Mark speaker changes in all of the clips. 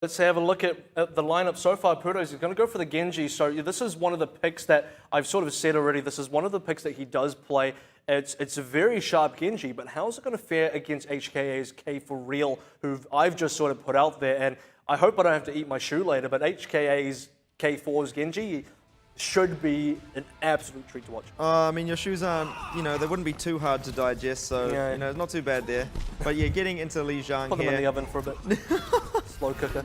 Speaker 1: Let's have a look at the lineup so far. Pudo's going to go for the Genji. So this is one of the picks that I've sort of said already. This is one of the picks that he does play. It's a very sharp Genji, but how's it going to fare against HKA's K for real, who I've just sort of put out there? And I hope I don't have to eat my shoe later, but HKA's K4's Genji should be an absolute treat to watch.
Speaker 2: I mean, your shoes aren't, they wouldn't be too hard to digest, so,
Speaker 1: yeah.
Speaker 2: Not too bad there. But yeah, getting into Li Zhang
Speaker 1: Put them in the oven for a bit. Slow cooker.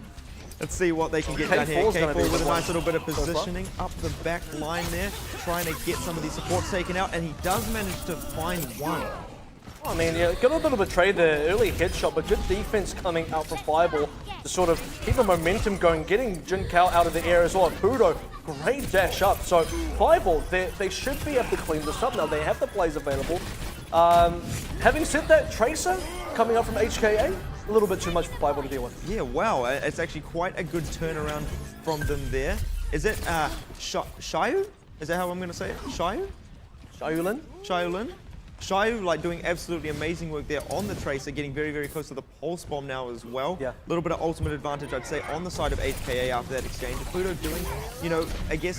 Speaker 2: Let's see what they can get done here. K4 with a nice little bit of positioning up the back line there, trying to get some of these supports taken out, and he does manage to find one.
Speaker 1: I mean, yeah, got a little bit of a trade there, early headshot, but good defense coming out from FireBall to sort of keep the momentum going, getting Jin Kao out of the air as well. Pudo, great dash up. So FireBall, they should be able to clean this up now. They have the plays available. Having said that, Tracer coming up from HKA, a little bit too much for FireBall to deal with.
Speaker 2: Yeah, wow, it's actually quite a good turnaround from them there. Is it Xiaoyu? Is that how I'm going to say it? Xiaoyu?
Speaker 1: Xiaoyulin?
Speaker 2: Xiaoyulin? Xiaoyu, like, doing absolutely amazing work there on the Tracer, getting very, very close to the pulse bomb now as well.
Speaker 1: Yeah.
Speaker 2: A little bit of ultimate advantage, I'd say, on the side of HKA after that exchange. Pluto doing, I guess,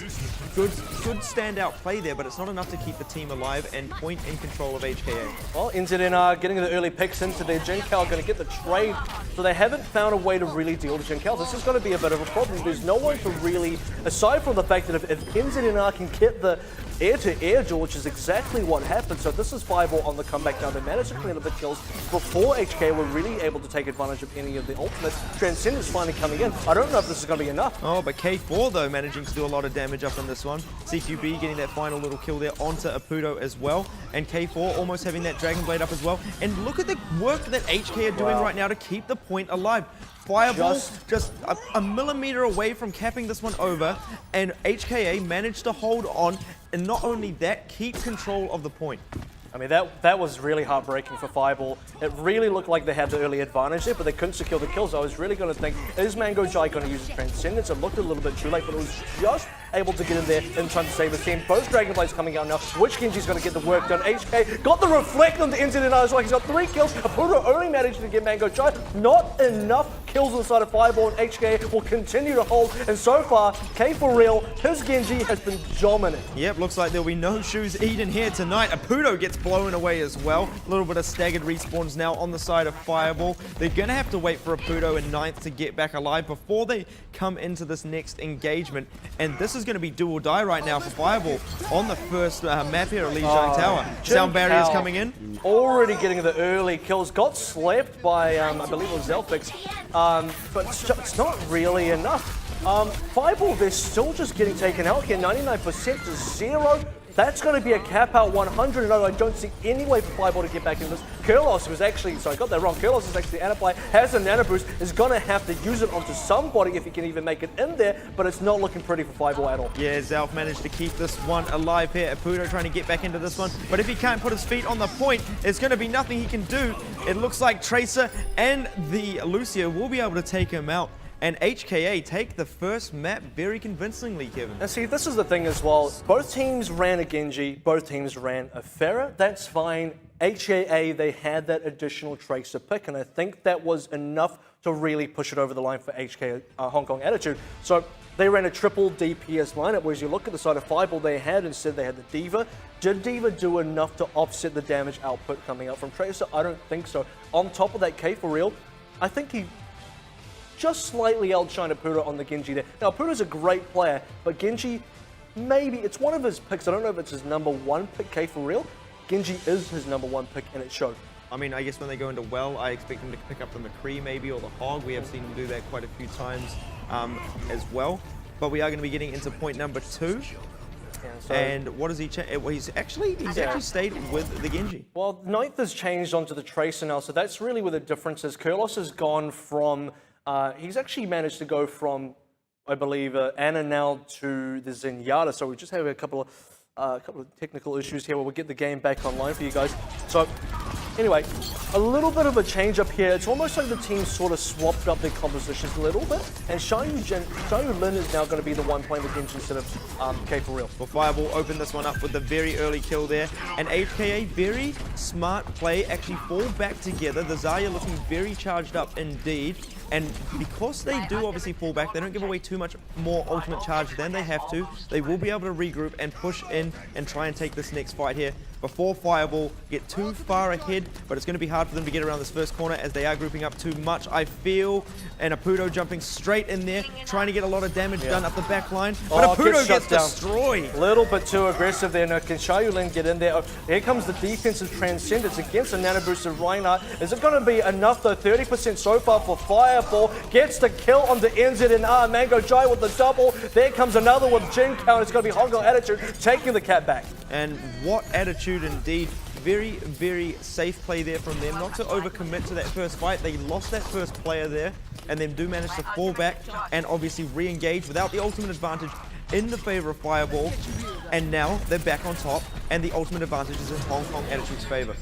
Speaker 2: good standout play there, but it's not enough to keep the team alive and point in control of HKA.
Speaker 1: Well, NZN getting the early picks into their Jin Kao, going to get the trade, so they haven't found a way to really deal with Jin Kao. This is going to be a bit of a problem. There's no one to really, aside from the fact that if NZN can get the air-to-air duel, which is exactly what happened. So this is FireBall on the comeback now. They managed to clean up the kills before HK were really able to take advantage of any of the ultimates. Transcendence finally coming in. I don't know if this is going to be enough.
Speaker 2: Oh, but K4, though, managing to do a lot of damage up in this one. CQB getting that final little kill there onto Apudo as well. And K4 almost having that Dragon Blade up as well. And look at the work that HK are doing right now to keep the point alive. FireBall just a millimeter away from capping this one over, and HKA managed to hold on, and not only that, keep control of the point.
Speaker 1: I mean, that was really heartbreaking for FireBall. It really looked like they had the early advantage there, but they couldn't secure the kills. I was really going to think, is Mango Jai going to use his Transcendence? It looked a little bit too late, but it was just able to get in there in time to save the team. Both Dragon Blades coming out now. Which Genji's going to get the work done? HK got the reflect on the NZN as well. He's got 3 kills. Apudo only managed to get Mango Jai. Not enough kills inside of FireBall, and HK will continue to hold. And so far, K for real, his Genji has been dominant.
Speaker 2: Yep, looks like there'll be no shoes eaten here tonight. Apudo gets blown away as well. A little bit of staggered respawns now on the side of FireBall. They're going to have to wait for Apudo in 9th to get back alive before they come into this next engagement. And this is going to be do or die right now for FireBall on the first map here at Li Zhang Tower. Sound barriers coming in.
Speaker 1: Already getting the early kills. Got slapped by, I believe it was Zelfix, but it's not really enough. FireBall, they're still just getting taken out here, 99% to 0. That's going to be a cap out 100. No, I don't see any way for FireBall to get back in this. Kurlos was actually, sorry, I got that wrong. Kurlos is actually Anaply, has a nano boost, is going to have to use it onto somebody if he can even make it in there, but it's not looking pretty for FireBall at all.
Speaker 2: Yeah, Zelf managed to keep this one alive here. Apudo trying to get back into this one, but if he can't put his feet on the point, it's going to be nothing he can do. It looks like Tracer and the Lucio will be able to take him out. And HKA take the first map very convincingly, Kevin.
Speaker 1: And see, this is the thing as well. Both teams ran a Genji, both teams ran a Pharah. That's fine. HKA, they had that additional Tracer pick, and I think that was enough to really push it over the line for HK Hong Kong Attitude. So they ran a triple DPS lineup, whereas you look at the side of FireBall, they had the D.Va. Did D.Va do enough to offset the damage output coming out from Tracer? I don't think so. On top of that, K for real, I think he just slightly outshined Apudo on the Genji there. Now, Apudo's a great player, but Genji, maybe, it's one of his picks. I don't know if it's his #1 pick, K for real. Genji is his #1 pick, and it showed.
Speaker 2: I mean, I guess when they go into well, I expect him to pick up the McCree maybe, or the Hog. We have seen him do that quite a few times as well. But we are going to be getting into point number 2. So, and what does he change? Well, he's actually stayed with the Genji.
Speaker 1: Well, 9th has changed onto the Tracer now, so that's really where the difference is. Kurlos has gone from, he's actually managed to go from, I believe, Ana now to the Zenyatta. So we just have a couple of technical issues here where we'll get the game back online for you guys. So anyway, a little bit of a change up here. It's almost like the team sort of swapped up their compositions a little bit, and Xiaoyu Lin is now going to be the one playing the Genji instead of K for real.
Speaker 2: Well, FireBall opened this one up with the very early kill there, and HKA, very smart play, actually fall back together. The Zarya looking very charged up indeed, And because they do obviously fall back, they don't give away too much more ultimate charge than they have to. They will be able to regroup and push in and try and take this next fight here before FireBall get too far ahead, but it's going to be hard for them to get around this first corner as they are grouping up too much, I feel. And Apudo jumping straight in there, trying to get a lot of damage done up the back line. But Apudo gets destroyed.
Speaker 1: A little bit too aggressive there. Now, can Xiaolin get in there? Oh, here comes the defensive transcendence against the Nano Boost of Reinhardt. Is it going to be enough though? 30% so far for FireBall. Gets the kill on the NZNR. Mango Jai with the double. There comes another with Jin count. It's going to be Hong Kong Attitude taking the cat back.
Speaker 2: And what attitude indeed. Very, very safe play there from them. Not to overcommit to that first fight. They lost that first player there and then do manage to fall back and obviously re-engage without the ultimate advantage in the favor of FireBall. And now they're back on top and the ultimate advantage is in Hong Kong Attitude's favor.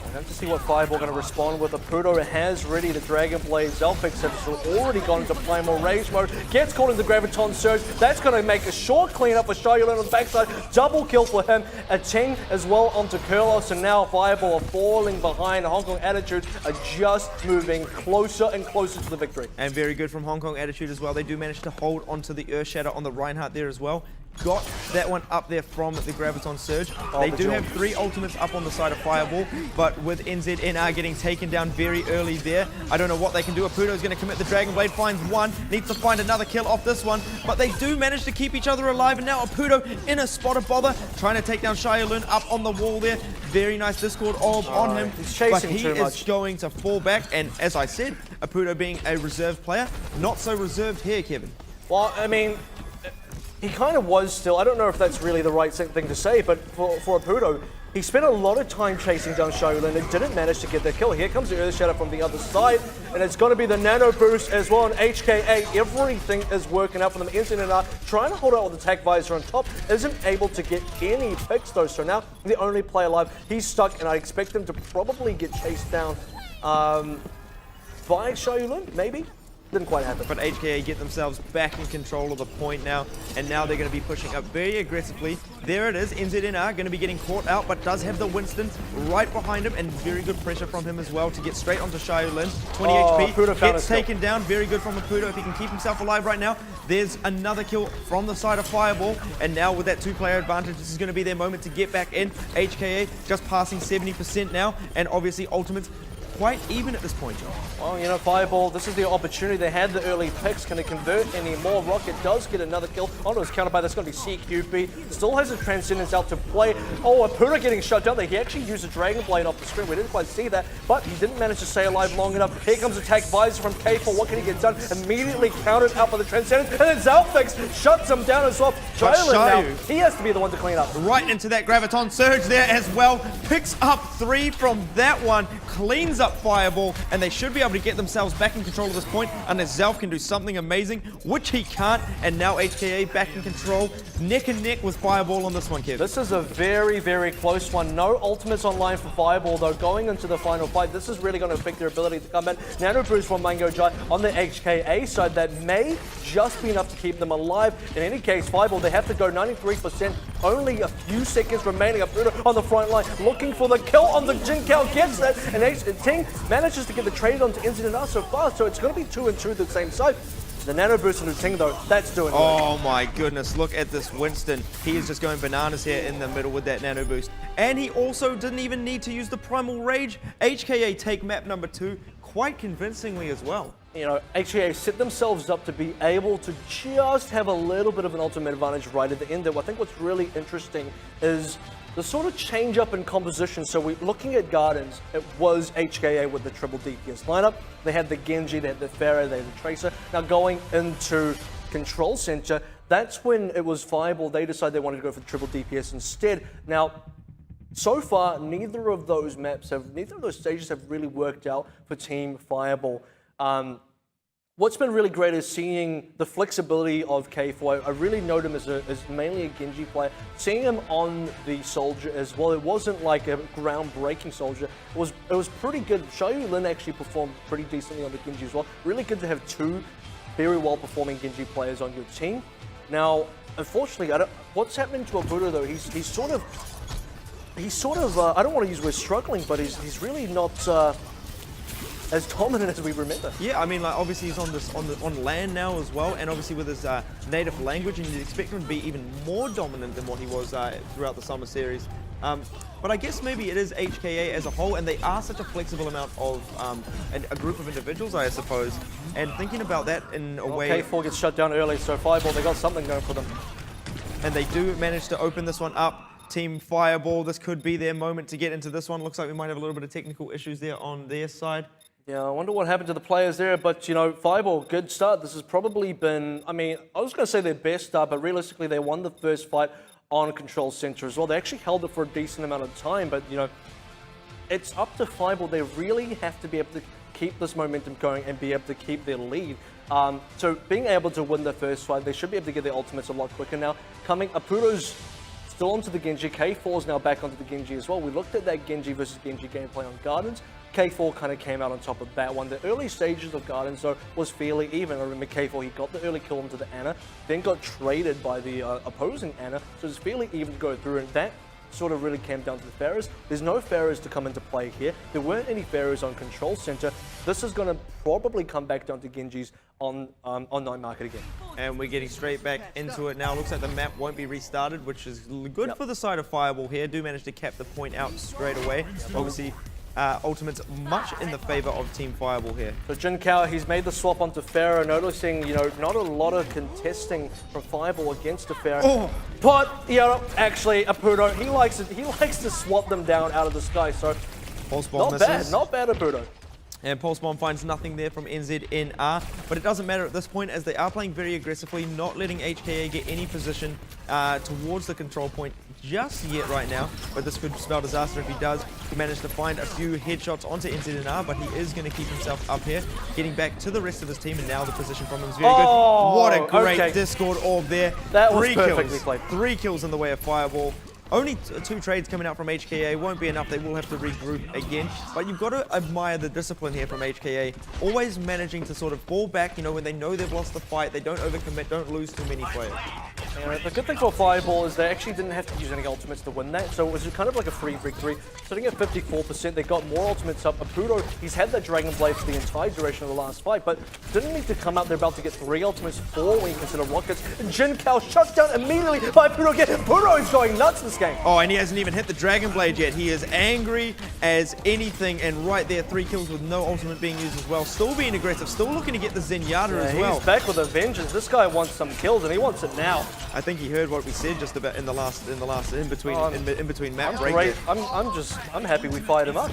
Speaker 1: I have to see what FireBall going to respond with. Apudo has ready the Dragon Blade. Zelfix has already gone into primal rage mode. Gets caught in the Graviton Surge. That's going to make a short cleanup for Xiaolin on the backside. Double kill for him. A Cheng as well onto Kurlos. And now FireBall are falling behind. Hong Kong Attitude are just moving closer and closer to the victory.
Speaker 2: And very good from Hong Kong Attitude as well. They do manage to hold onto the Earth Shatter on the Reinhardt there as well. Got that one up there from the Graviton Surge. They do have 3 ultimates up on the side of FireBall, but with NZNR getting taken down very early there, I don't know what they can do. Apudo is going to commit the Dragon Blade, finds one, needs to find another kill off this one, but they do manage to keep each other alive, and now Apudo in a spot of bother, trying to take down Xiaolin up on the wall there. Very nice Discord orb on him,
Speaker 1: he's chasing
Speaker 2: but he is going to fall back, and as I said, Apudo being a reserve player, not so reserved here, Kevin.
Speaker 1: Well, I mean, he kind of was still. I don't know if that's really the right thing to say, but for Apudo, he spent a lot of time chasing down Xiaolin and didn't manage to get the kill. Here comes the Earth Shadow from the other side, and it's going to be the Nano Boost as well. And HKA, everything is working out for them. NZNR trying to hold out with the Tech Visor on top, isn't able to get any picks though. So now the only player alive, he's stuck, and I expect him to probably get chased down by Xiaolin, maybe. Didn't quite happen.
Speaker 2: But HKA get themselves back in control of the point now, and now they're going to be pushing up very aggressively. There it is, NZNR going to be getting caught out, but does have the Winston right behind him, and very good pressure from him as well to get straight onto Xiaolin. 20 HP, gets taken down, very good from Apudo if he can keep himself alive right now. There's another kill from the side of FireBall, and now with that 2-player advantage, this is going to be their moment to get back in. HKA just passing 70% now, and obviously ultimates quite even at this point, John.
Speaker 1: Well, you know, FireBall, this is the opportunity. They had the early picks. Can they convert any more? Rocket does get another kill. Onto his counterpart. That's going to be CQB. Still has a Transcendence out to play. Oh, Apudo getting shut down there. He actually used a Dragon Blade off the screen. We didn't quite see that, but he didn't manage to stay alive long enough. Here comes Attack Visor from K4. What can he get done? Immediately countered out by the Transcendence, and then Zelfix shuts him down as well. Xiaolin now, he has to be the one to clean up.
Speaker 2: Right into that Graviton Surge there as well. Picks up 3 from that one. Cleans up FireBall, and they should be able to get themselves back in control at this point unless Zelf can do something amazing, which he can't, and now HKA back in control. Neck and neck with FireBall on this one, Kev.
Speaker 1: This is a very, very close one. No ultimates online for FireBall, though, going into the final fight. This is really going to affect their ability to come in. Nano Boost from Mango Jai on the HKA side. That may just be enough to keep them alive. In any case, FireBall, they have to go 93%. Only a few seconds remaining. Apudo on the front line, looking for the kill on the Jin Kao, gets that, and Ting manages to get the trade onto NZNR so far, so it's going to be 2 and 2 to the same side. The Nano Boost and the Ting, though, that's doing it.
Speaker 2: Oh my goodness, look at this Winston. He is just going bananas here in the middle with that Nano Boost. And he also didn't even need to use the Primal Rage. HKA take map number 2 quite convincingly as well.
Speaker 1: You know, HKA set themselves up to be able to just have a little bit of an ultimate advantage right at the end there. I think what's really interesting is the sort of change up in composition. So we're looking at Gardens, it was HKA with the triple DPS lineup. They had the Genji, they had the Pharah, they had the Tracer. Now going into Control Center, that's when it was FireBall. They decided they wanted to go for the triple DPS instead. Now, so far, neither of those stages have really worked out for Team FireBall. What's been really great is seeing the flexibility of K4. I really note him as mainly a Genji player. Seeing him on the Soldier as well, it wasn't like a groundbreaking Soldier. It was pretty good. Xiaolin actually performed pretty decently on the Genji as well. Really good to have 2 very well-performing Genji players on your team. Now, unfortunately, what's happening to Apudo though? He's sort of I don't want to use the word struggling, but he's really not. as dominant as we remember.
Speaker 2: Yeah, I mean, like obviously he's on land now as well, and obviously with his native language, and you'd expect him to be even more dominant than what he was throughout the summer series. But I guess maybe it is HKA as a whole, and they are such a flexible amount of a group of individuals, I suppose. And thinking about that in a way,
Speaker 1: K4 gets shut down early, so FireBall, they got something going for them.
Speaker 2: and they do manage to open this one up. Team FireBall, this could be their moment to get into this one. Looks like we might have a little bit of technical issues there on their side.
Speaker 1: Yeah, I wonder what happened to the players there, but you know, FireBall, good start. This has probably been, I mean, I was going to say their best start, but realistically they won the first fight on Control Center as well. They actually held it for a decent amount of time, but you know, it's up to FireBall. They really have to be able to keep this momentum going and be able to keep their lead. So being able to win the first fight, they should be able to get their ultimates a lot quicker now. Apuro's still onto the Genji. K4's now back onto the Genji as well. We looked at that Genji versus Genji gameplay on Gardens. K4 kind of came out on top of that one. The early stages of Gardens, though, was fairly even. I remember K4, he got the early kill onto the Ana, then got traded by the opposing Ana, so it's fairly even to go through, and that sort of really came down to the Pharaohs. There's no Pharaohs to come into play here. There weren't any Pharaohs on Control Center. This is going to probably come back down to Genjis on Night Market again.
Speaker 2: And we're getting straight back into it now. Looks like the map won't be restarted, which is good for the side of FireBall here. Do manage to cap the point out straight away. Obviously, ultimates much in the favor of Team FireBall here.
Speaker 1: So Jin Kao, he's made the swap onto Pharaoh, noticing, you know, not a lot of contesting from FireBall against the Pharaoh.
Speaker 2: Oh.
Speaker 1: But, you know, actually, Apuro, he likes to swap them down out of the sky, so
Speaker 2: Pulse Bomb misses.
Speaker 1: not bad, Apuro.
Speaker 2: And Pulse Bomb finds nothing there from NZNR, but it doesn't matter at this point as they are playing very aggressively, not letting HKA get any position towards the control point just yet right now, but this could spell disaster if he does. He managed to find a few headshots onto NZNR, but he is going to keep himself up here, getting back to the rest of his team, and now the position from him is very good. What a great Discord orb there.
Speaker 1: That was perfectly played.
Speaker 2: 3 kills in the way of FireBall. Only 2 trades coming out from HKA, won't be enough, they will have to regroup again. But you've got to admire the discipline here from HKA, always managing to sort of fall back, you know, when they know they've lost the fight, they don't overcommit, don't lose too many players.
Speaker 1: Yeah, the good thing for FireBall is they actually didn't have to use any ultimates to win that, so it was kind of like a free victory. Sitting at 54%, they got more ultimates up. Apuro, he's had that Dragon Blade for the entire duration of the last fight, but didn't need to come out. They're about to get 3 ultimates, 4 when you consider rockets. And Jin Kao shut down immediately by Apuro again. Apuro is going nuts this game.
Speaker 2: Oh, and he hasn't even hit the Dragon Blade yet. He is angry as anything, and right there, 3 kills with no ultimate being used as well. Still being aggressive, still looking to get the Zenyatta as well.
Speaker 1: He's back with a vengeance. This guy wants some kills, and he wants it now.
Speaker 2: I think he heard what we said just about in between map break.
Speaker 1: Great. I'm happy we fired him up.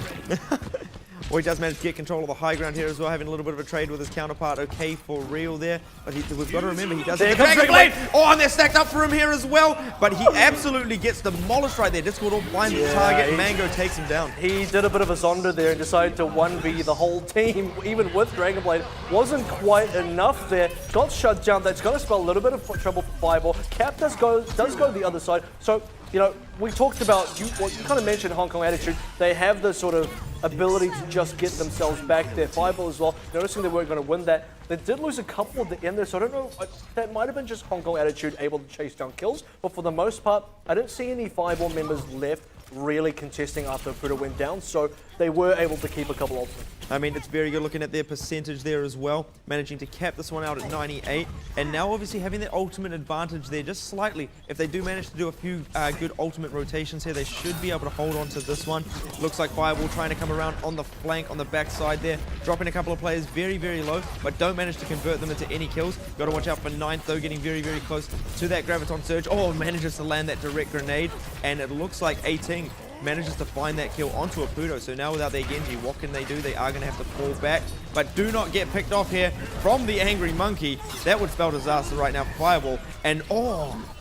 Speaker 2: Well, he does manage to get control of the high ground here as well, having a little bit of a trade with his counterpart. Okay, for real there. But we've got to remember, he does have the Dragon Blade. Oh, and they're stacked up for him here as well. But he absolutely gets demolished right there. Discord all blinds the target. Mango takes him down.
Speaker 1: He did a bit of a Zonda there and decided to 1v the whole team, even with Dragon Blade. Wasn't quite enough there. Got shut down. That's going to spell a little bit of trouble for FireBall. Cap does go the other side. So, you know, we talked about, what you kind of mentioned Hong Kong attitude. They have the sort of ability to just get themselves back there. FireBall as well, noticing they weren't going to win that. They did lose a couple at the end there, so I don't know, that might have been just Hong Kong attitude able to chase down kills, but for the most part, I didn't see any FireBall members left really contesting after Apuro went down, so they were able to keep a couple ultimates.
Speaker 2: I mean, it's very good looking at their percentage there as well, managing to cap this one out at 98, and now obviously having that ultimate advantage there just slightly. If they do manage to do a few good ultimate rotations here, they should be able to hold on to this one. Looks like FireBall trying to come around on the flank, on the backside there, dropping a couple of players very, very low, but don't manage to convert them into any kills. Got to watch out for Ninth though, getting very, very close to that Graviton Surge. Oh, manages to land that direct grenade, and it looks like 18 manages to find that kill onto Apuro. So now without their Genji, what can they do? They are going to have to fall back, but do not get picked off here from the Angry Monkey. That would spell disaster right now for FireBall. And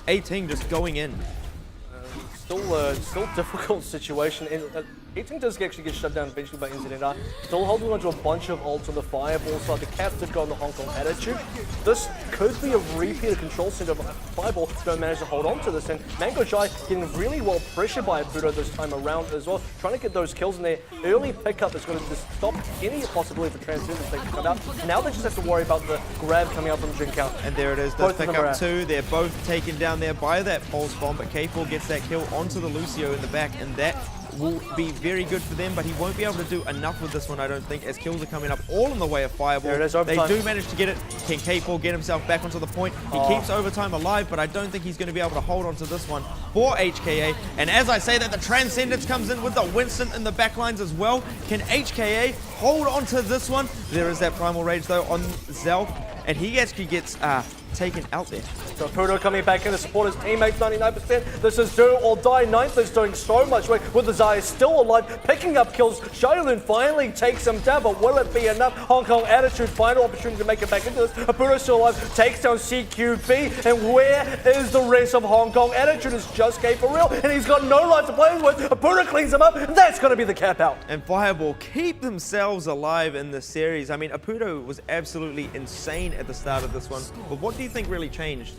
Speaker 2: 18 just going in.
Speaker 1: Still difficult situation. 18 does actually get shut down eventually by NZNR. Still holding on to a bunch of ults on the FireBall side. The Caps did go on the Hong Kong attitude. This could be a repeat of Control Center. FireBall don't manage to hold on to this. And Mango Jai getting really well pressured by Apuro this time around as well. Trying to get those kills in there. Early pickup is going to just stop any possibility for Transcendence to come out. Now they just have to worry about the grab coming out from Jin Kao.
Speaker 2: And there it is, does pick up 2. They're both taken down there by that Pulse Bomb, but K4 gets that kill onto the Lucio in the back, and that will be very good for them, but he won't be able to do enough with this one, I don't think, as kills are coming up all in the way of FireBall.
Speaker 1: There it is,
Speaker 2: they
Speaker 1: overtime.
Speaker 2: do manage to get it. Can K4 get himself back onto the point? He keeps overtime alive, but I don't think he's going to be able to hold on to this one for HKA. And as I say that, the Transcendence comes in with the Winston in the backlines as well. Can HKA hold on to this one? There is that Primal Rage, though, on Zelf, and he actually gets taken out there.
Speaker 1: So Pudo coming back in to support his teammates, 99%. This is do or die. Ninth is doing so much work with the Zaya still alive, picking up kills. Shaolin finally takes him down, but will it be enough? Hong Kong Attitude, final opportunity to make it back into this. Pudo still alive, takes down CQB, and where is the rest of Hong Kong Attitude? Is just K for real, and he's got no life to play with. Pudo cleans him up, and that's going to be the cap out.
Speaker 2: And FireBall keep themselves alive in this series. I mean, Apudo was absolutely insane at the start of this one, but what do you think really changed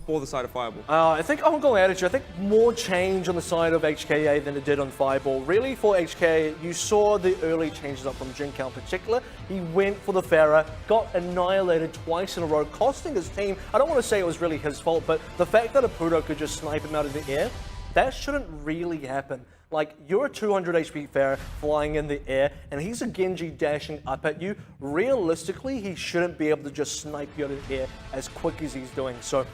Speaker 2: for the side of FireBall?
Speaker 1: I think Hong Kong Attitude, I think more change on the side of HKA than it did on FireBall. Really, for HKA, you saw the early changes up from Jin Kao in particular. He went for the Pharah, got annihilated twice in a row, costing his team. I don't want to say it was really his fault, but the fact that Apudo could just snipe him out of the air, that shouldn't really happen. Like, you're a 200 HP Pharah flying in the air, and he's a Genji dashing up at you. Realistically, he shouldn't be able to just snipe you out of the air as quick as he's doing. So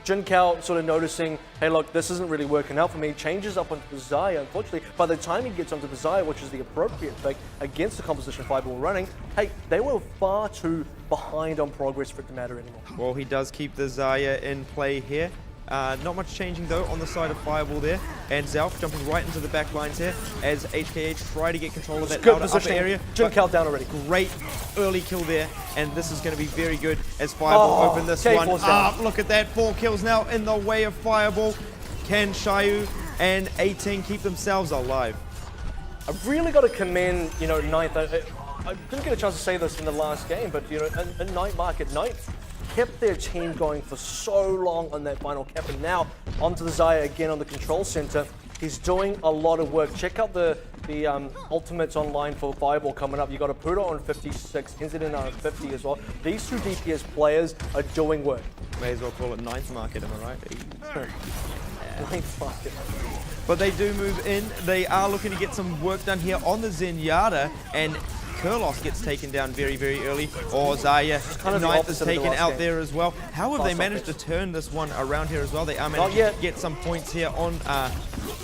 Speaker 1: Jin Kao sort of noticing, hey look, this isn't really working out for me, changes up onto the Zaya. Unfortunately, by the time he gets onto the Zaya, which is the appropriate pick against the composition FireBall running, hey, they were far too behind on progress for it to matter anymore.
Speaker 2: Well, he does keep the Zaya in play here. Not much changing though on the side of FireBall there, and Zelf jumping right into the back lines here as HKA try to get control of that
Speaker 1: Good
Speaker 2: outer upper
Speaker 1: positioning.
Speaker 2: area.
Speaker 1: Jin Kao down already.
Speaker 2: Great early kill there, and this is going to be very good as FireBall open this one up. Look at that, 4 kills now in the way of FireBall. Can Shayu and 18 keep themselves alive?
Speaker 1: I've really got to commend, Ninth. I didn't get a chance to say this in the last game, but a Night Market, Ninth kept their team going for so long on that final cap, and now onto the Zaya again on the control center. He's doing a lot of work. Check out the ultimates online for FireBall coming up. You got Apudo on 56, NZNR on 50 as well. These two DPS players are doing work.
Speaker 2: May as well call it 9th market, am I right?
Speaker 1: Ninth Market.
Speaker 2: But they do move in. They are looking to get some work done here on the Zenyatta, and Kurlos gets taken down very, very early. Or Zaya,
Speaker 1: kind of the
Speaker 2: 9th is
Speaker 1: opposite of the
Speaker 2: taken
Speaker 1: last
Speaker 2: out
Speaker 1: game.
Speaker 2: there as well. How have they
Speaker 1: Fast
Speaker 2: managed to
Speaker 1: offense.
Speaker 2: turn this one around here as well? They are managing to get some points here on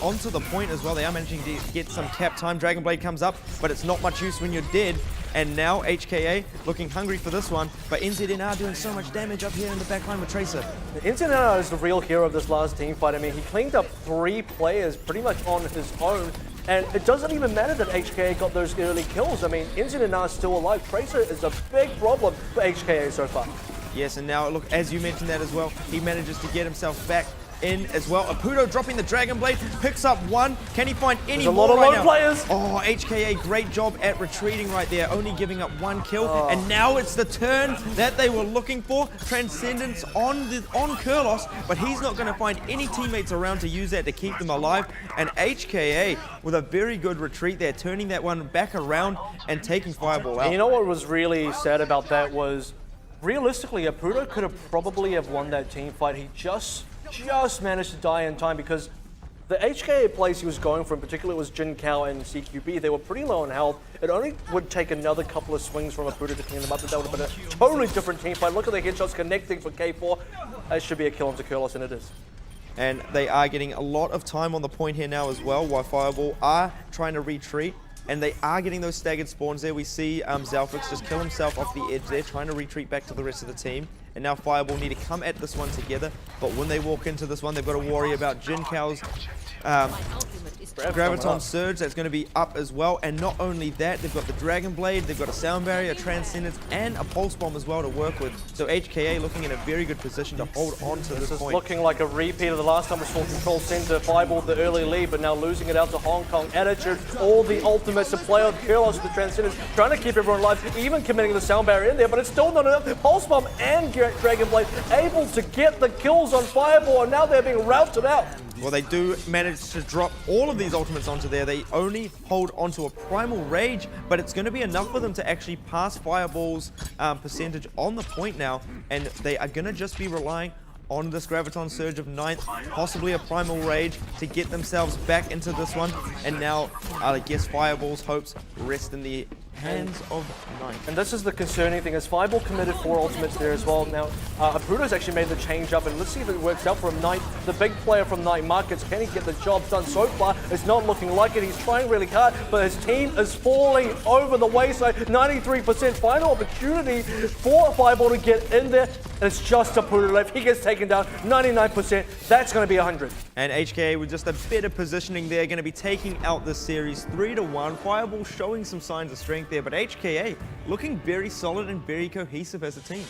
Speaker 2: onto the point as well. They are managing to get some cap time. Dragon Blade comes up, but it's not much use when you're dead. And now HKA looking hungry for this one, but NZNR doing so much damage up here in the back line with Tracer.
Speaker 1: NZNR is the real hero of this last team fight. I mean, he cleaned up 3 players pretty much on his own. And it doesn't even matter that HKA got those early kills. I mean, NZNR is still alive. Tracer is a big problem for HKA so far.
Speaker 2: Yes, and now look, as you mentioned that as well, he manages to get himself back in as well. Apudo dropping the Dragon Blade, picks up 1. Can he find any
Speaker 1: There's
Speaker 2: more
Speaker 1: a lot of
Speaker 2: right
Speaker 1: lone
Speaker 2: now?
Speaker 1: players.
Speaker 2: Oh, HKA, great job at retreating right there, only giving up 1 kill. And now it's the turn that they were looking for. Transcendence on Kurlos, but he's not going to find any teammates around to use that to keep them alive. And HKA with a very good retreat there, turning that one back around and taking FireBall out.
Speaker 1: And you know what was really sad about that was, realistically, Apudo could have probably have won that team fight. He just managed to die in time because the HKA plays he was going for, in particular, was Jin Kao and CQB. They were pretty low in health. It only would take another couple of swings from Apudo to clean them up, and that would have been a totally different team fight. Look at the headshots connecting for K4. That should be a kill onto Kurlos, and it is.
Speaker 2: And they are getting a lot of time on the point here now as well, while FireBall are trying to retreat. And they are getting those staggered spawns there. We see Zalfix just kill himself off the edge there, trying to retreat back to the rest of the team. And now FireBall need to come at this one together. But when they walk into this one, they've got to worry about Jin Kao's Graviton Surge. That's going to be up as well. And not only that, they've got the Dragon Blade, they've got a Sound Barrier, Transcendence, and a Pulse Bomb as well to work with. So HKA looking in a very good position to hold on to this
Speaker 1: This is
Speaker 2: point.
Speaker 1: looking like a repeat of the last time we saw Control Center FireBall the early lead, but now losing it out to Hong Kong Attitude. All the ultimates to play with Kurlos with the Transcendence, trying to keep everyone alive, even committing the Sound Barrier in there, but it's still not enough. Pulse Bomb and Dragon Blade able to get the kills on FireBall, and now they're being routed out.
Speaker 2: Well, they do manage to drop all of these ultimates onto there. They only hold onto a Primal Rage, but it's going to be enough for them to actually pass FireBall's percentage on the point now, and they are going to just be relying on this Graviton Surge of 9th, possibly a Primal Rage to get themselves back into this one. And now, I guess FireBall's hopes rest in the hands of 9th.
Speaker 1: And this is the concerning thing, is FireBall committed 4 ultimates there as well. Now, Apudo's actually made the change up, and let's see if it works out for him. 9th, the big player from Night Markets, can he get the job done? So far, it's not looking like it. He's trying really hard, but his team is falling over the wayside. 93% final opportunity for FireBall to get in there. It's just Apudo left. He gets taken down, 99%. That's going to be 100.
Speaker 2: And HKA with just a better positioning there, going to be taking out this series 3-1. FireBall showing some signs of strength there, but HKA looking very solid and very cohesive as a team.